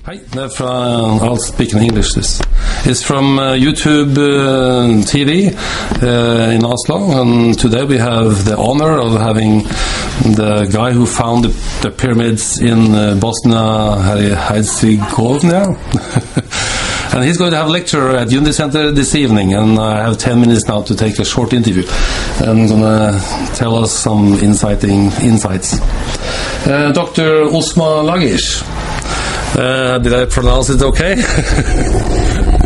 Hi, I'll speak in English. This is from YouTube TV in Oslo, and today we have the honor of having the guy who found the pyramids in Bosnia-Herzegovina. And he's going to have a lecture at Unity Center this evening, and I have 10 minutes now to take a short interview. And going to tell us some insights. Dr. Osmanagich. Did I pronounce it okay?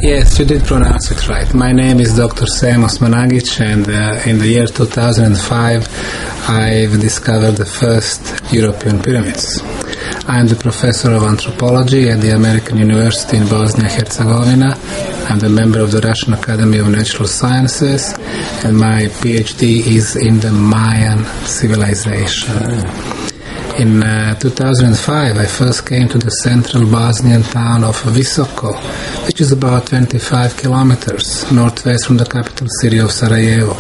Yes, you did pronounce it right. My name is Dr. Sam Osmanagich, and in the year 2005 I've discovered the first European pyramids. I am the professor of anthropology at the American University in Bosnia-Herzegovina. I'm a member of the Russian Academy of Natural Sciences, and my PhD is in the Mayan civilization. In 2005, I first came to the central Bosnian town of Visoko, which is about 25 kilometers northwest from the capital city of Sarajevo.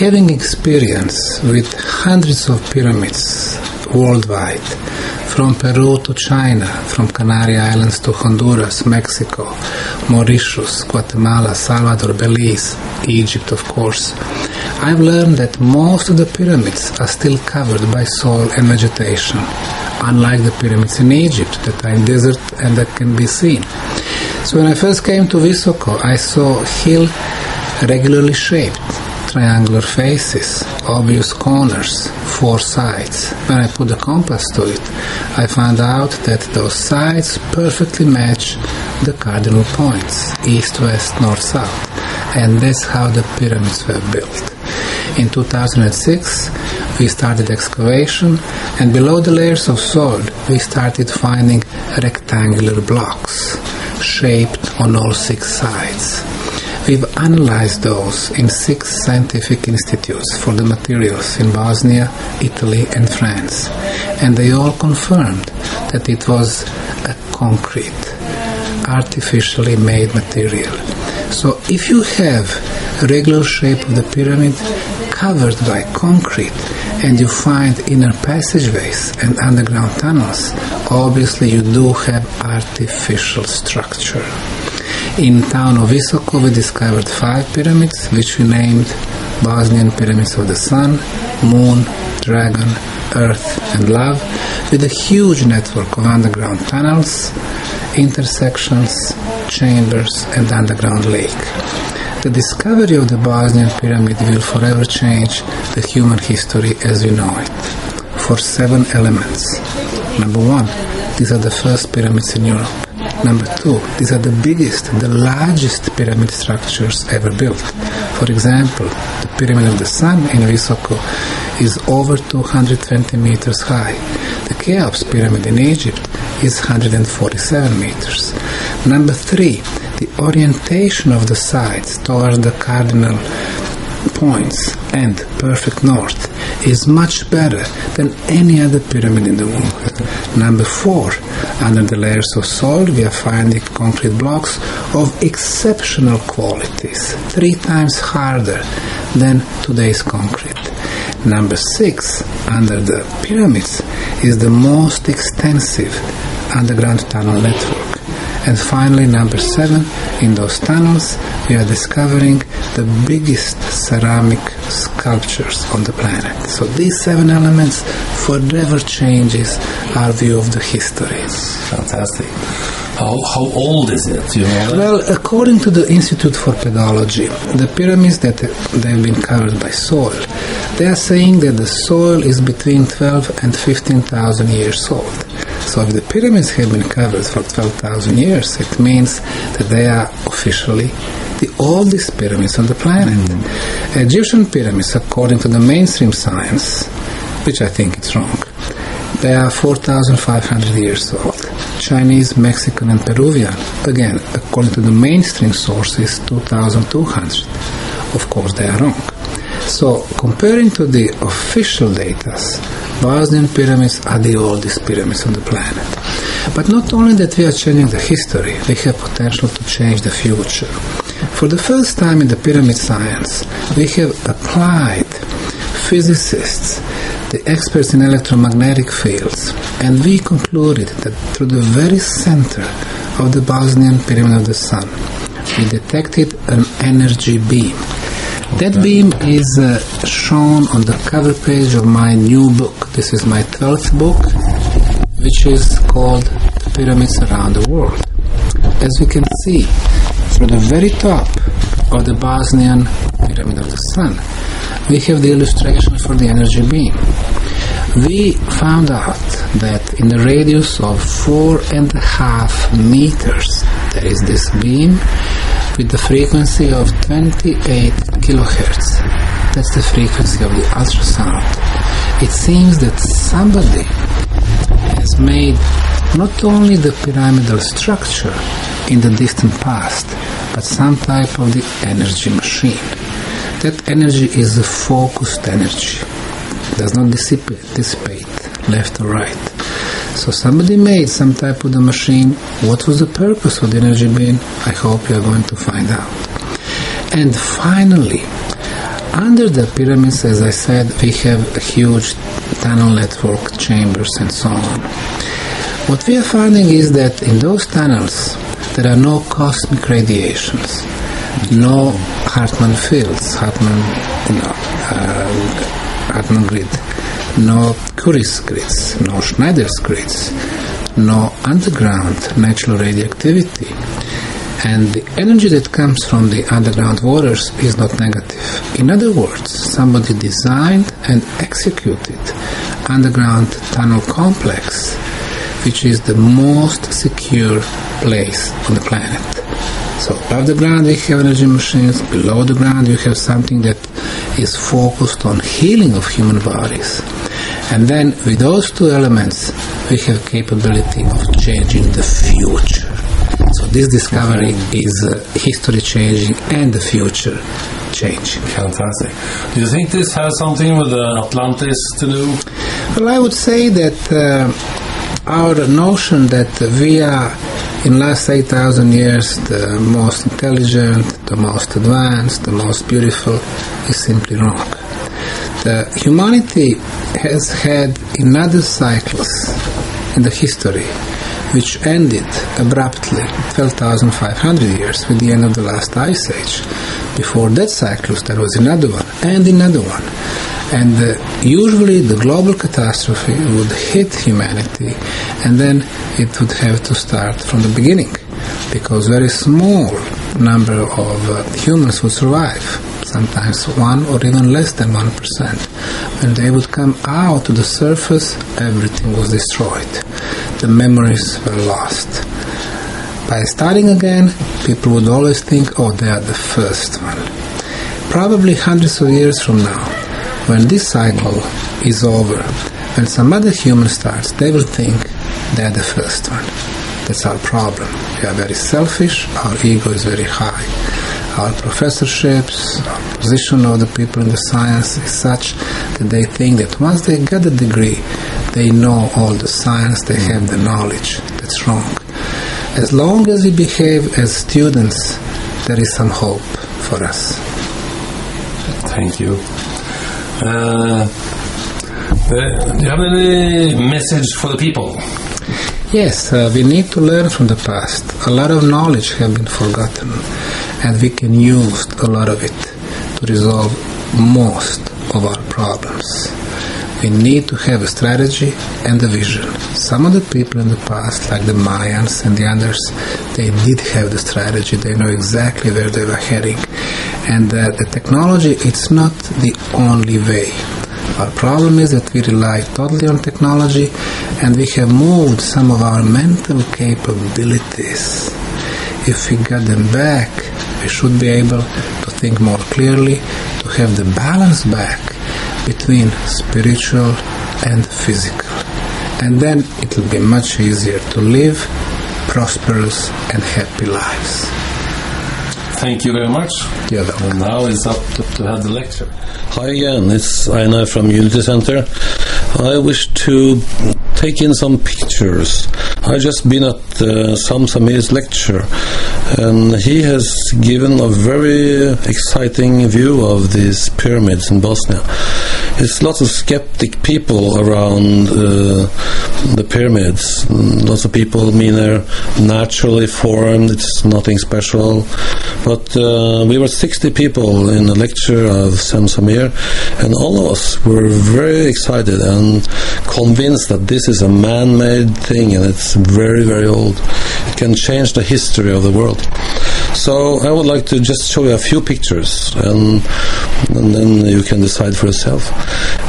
Having experience with hundreds of pyramids worldwide, from Peru to China, from Canary Islands to Honduras, Mexico, Mauritius, Guatemala, Salvador, Belize, Egypt, of course, I've learned that most of the pyramids are still covered by soil and vegetation, unlike the pyramids in Egypt that are in desert and that can be seen. So when I first came to Visoko, I saw hill regularly shaped, triangular faces, obvious corners, four sides. When I put the compass to it, I found out that those sides perfectly match the cardinal points, east, west, north, south. And that's how the pyramids were built. In 2006, we started excavation, and below the layers of soil, we started finding rectangular blocks, shaped on all six sides. We've analyzed those in 6 scientific institutes for the materials in Bosnia, Italy, and France, and they all confirmed that it was a concrete, artificially made material. So if you have a regular shape of the pyramid covered by concrete and you find inner passageways and underground tunnels, obviously you do have artificial structure. In town of Visoko, we discovered 5 pyramids, which we named Bosnian Pyramids of the Sun, Moon, Dragon, Earth, and Love, with a huge network of underground tunnels, intersections, chambers, and underground lake. The discovery of the Bosnian pyramid will forever change the human history as we know it, for 7 elements. Number 1, these are the first pyramids in Europe. Number 2, these are the biggest, the largest pyramid structures ever built. For example, the Pyramid of the Sun in Visoko is over 220 meters high. The Cheops Pyramid in Egypt is 147 meters. Number 3, the orientation of the sides towards the cardinal points and perfect north is much better than any other pyramid in the world. Number 4, under the layers of soil we are finding concrete blocks of exceptional qualities, 3 times harder than today's concrete. Number 6, under the pyramids, is the most extensive underground tunnel network. And finally, number 7, in those tunnels, we are discovering the biggest ceramic sculptures on the planet. So these 7 elements forever changes our view of the history. Fantastic. How old is it? Do you know that? Well, according to the Institute for Pedology, the pyramids that they've been covered by soil, they are saying that the soil is between 12 and 15,000 years old. So if the pyramids have been covered for 12,000 years, it means that they are officially the oldest pyramids on the planet. Egyptian pyramids, according to the mainstream science, which I think is wrong, they are 4,500 years old. Chinese, Mexican, and Peruvian, again, according to the mainstream sources, 2,200. Of course, they are wrong. So, comparing to the official data, Bosnian pyramids are the oldest pyramids on the planet. But not only that we are changing the history, we have potential to change the future. For the first time in the pyramid science, we have applied physicists the experts in electromagnetic fields, and we concluded that through the very center of the Bosnian Pyramid of the Sun, we detected an energy beam. That beam is shown on the cover page of my new book. This is my 12th book, which is called The Pyramids Around the World. As we can see, through the very top of the Bosnian Pyramid of the Sun, we have the illustration for the energy beam. We found out that in the radius of 4.5 meters, there is this beam with the frequency of 28 kilohertz. That's the frequency of the ultrasound. It seems that somebody has made not only the pyramidal structure in the distant past, but some type of the energy machine. That energy is a focused energy. It does not dissipate left or right. So somebody made some type of the machine. What was the purpose of the energy beam? I hope you are going to find out. And finally, under the pyramids, as I said, we have a huge tunnel network, chambers and so on. What we are finding is that in those tunnels there are no cosmic radiations, no Hartmann fields, Hartmann grid, no Curie's grids, no Schneider's grids, no underground natural radioactivity. And the energy that comes from the underground waters is not negative. In other words, somebody designed and executed underground tunnel complex, which is the most secure place on the planet. So above the ground we have energy machines, below the ground you have something that is focused on healing of human bodies. And then with those two elements we have capability of changing the future. So this discovery is history changing and the future changing. Fantastic. Do you think this has something with Atlantis to do? Well, I would say that our notion that we are in last 8,000 years the most intelligent, the most advanced, the most beautiful is simply wrong. The humanity has had another cycles in the history which ended abruptly 12,500 years with the end of the last ice age. Before that cyclus there was another one and another one. And usually the global catastrophe would hit humanity and then it would have to start from the beginning because very small number of humans would survive, sometimes 1 or even less than 1%. When they would come out to the surface, everything was destroyed. The memories were lost. By starting again, people would always think, oh, they are the first one. Probably hundreds of years from now, when this cycle is over, when some other human starts, they will think they are the first one. That's our problem. We are very selfish, our ego is very high. Our professorships, our position of the people in the science is such that they think that once they get a degree, they know all the science, they have the knowledge. That's wrong. As long as we behave as students, there is some hope for us. Thank you. Do you have any message for the people? Yes, we need to learn from the past. A lot of knowledge has been forgotten, and we can use a lot of it to resolve most of our problems. We need to have a strategy and a vision. Some of the people in the past, like the Mayans and the others, they did have the strategy. They know exactly where they were heading. And the technology, it's not the only way. Our problem is that we rely totally on technology and we have moved some of our mental capabilities. If we get them back, we should be able to think more clearly, to have the balance back between spiritual and physical. And then it will be much easier to live prosperous and happy lives. Thank you very much. You're welcome. And now it's up to have the lecture. Hi again, it's Einar from Unity Center. I wish to take in some pictures. I've just been at Samir's lecture, and he has given a very exciting view of these pyramids in Bosnia. It's lots of skeptic people around the pyramids. Lots of people mean they're naturally formed, it's nothing special. But we were 60 people in a lecture of Sam Semir, and all of us were very excited and convinced that this is a man-made thing and it's very, very old. It can change the history of the world. So I would like to just show you a few pictures, and then you can decide for yourself.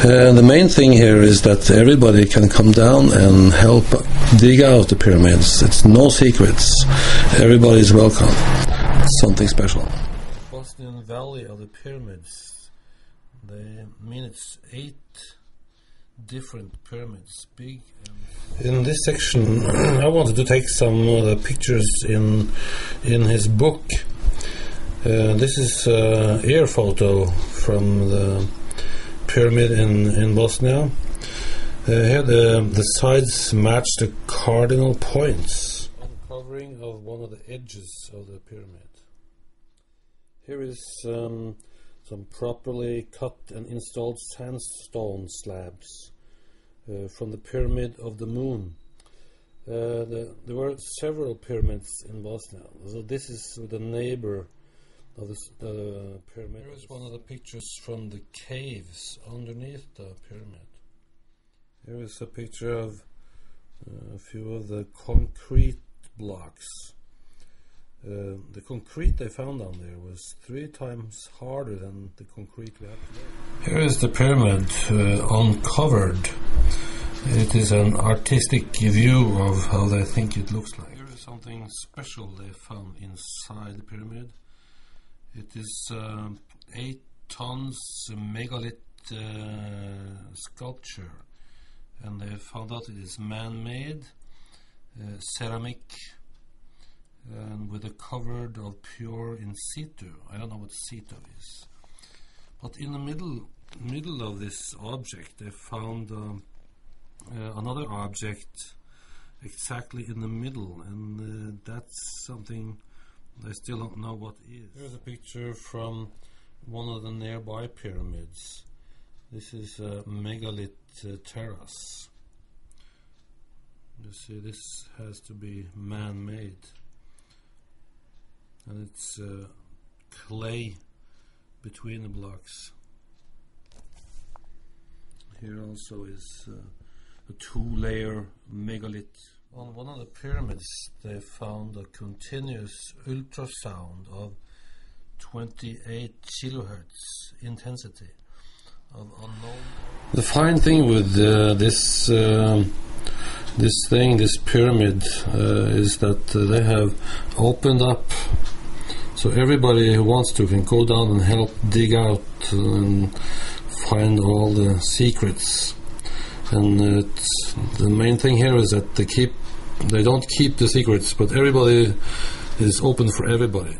The main thing here is that everybody can come down and help dig out the pyramids. It's no secrets. Everybody is welcome. It's something special. Bosnian Valley of the Pyramids. They mean it's 8 different pyramids, big. In this section, I wanted to take some of the pictures in his book. This is an air photo from the pyramid in Bosnia. Here the sides match the cardinal points. Uncovering of one of the edges of the pyramid. Here is some properly cut and installed sandstone slabs from the Pyramid of the Moon. There were several pyramids in Bosnia, so this is the neighbor of the pyramid. Here is one of the pictures from the caves underneath the pyramid. Here is a picture of a few of the concrete blocks. The concrete they found down there was 3 times harder than the concrete we have today. Here is the pyramid uncovered. It is an artistic view of how they think it looks like. Here is something special they found inside the pyramid. It is 8 tons megalith sculpture, and they found out it is man-made ceramic, and with a covered of pure in situ. I don't know what situ is. But in the middle of this object, they found another object exactly in the middle, and that's something they still don't know what is. Here's a picture from one of the nearby pyramids. This is a megalith terrace. You see, this has to be man-made. And it's clay between the blocks. Here also is a 2-layer megalith. On one of the pyramids they found a continuous ultrasound of 28 kilohertz intensity of unknown. The fine thing with this pyramid is that they have opened up, so everybody who wants to can go down and help dig out and find all the secrets. And the main thing here is that they don't keep the secrets, but everybody is open for everybody.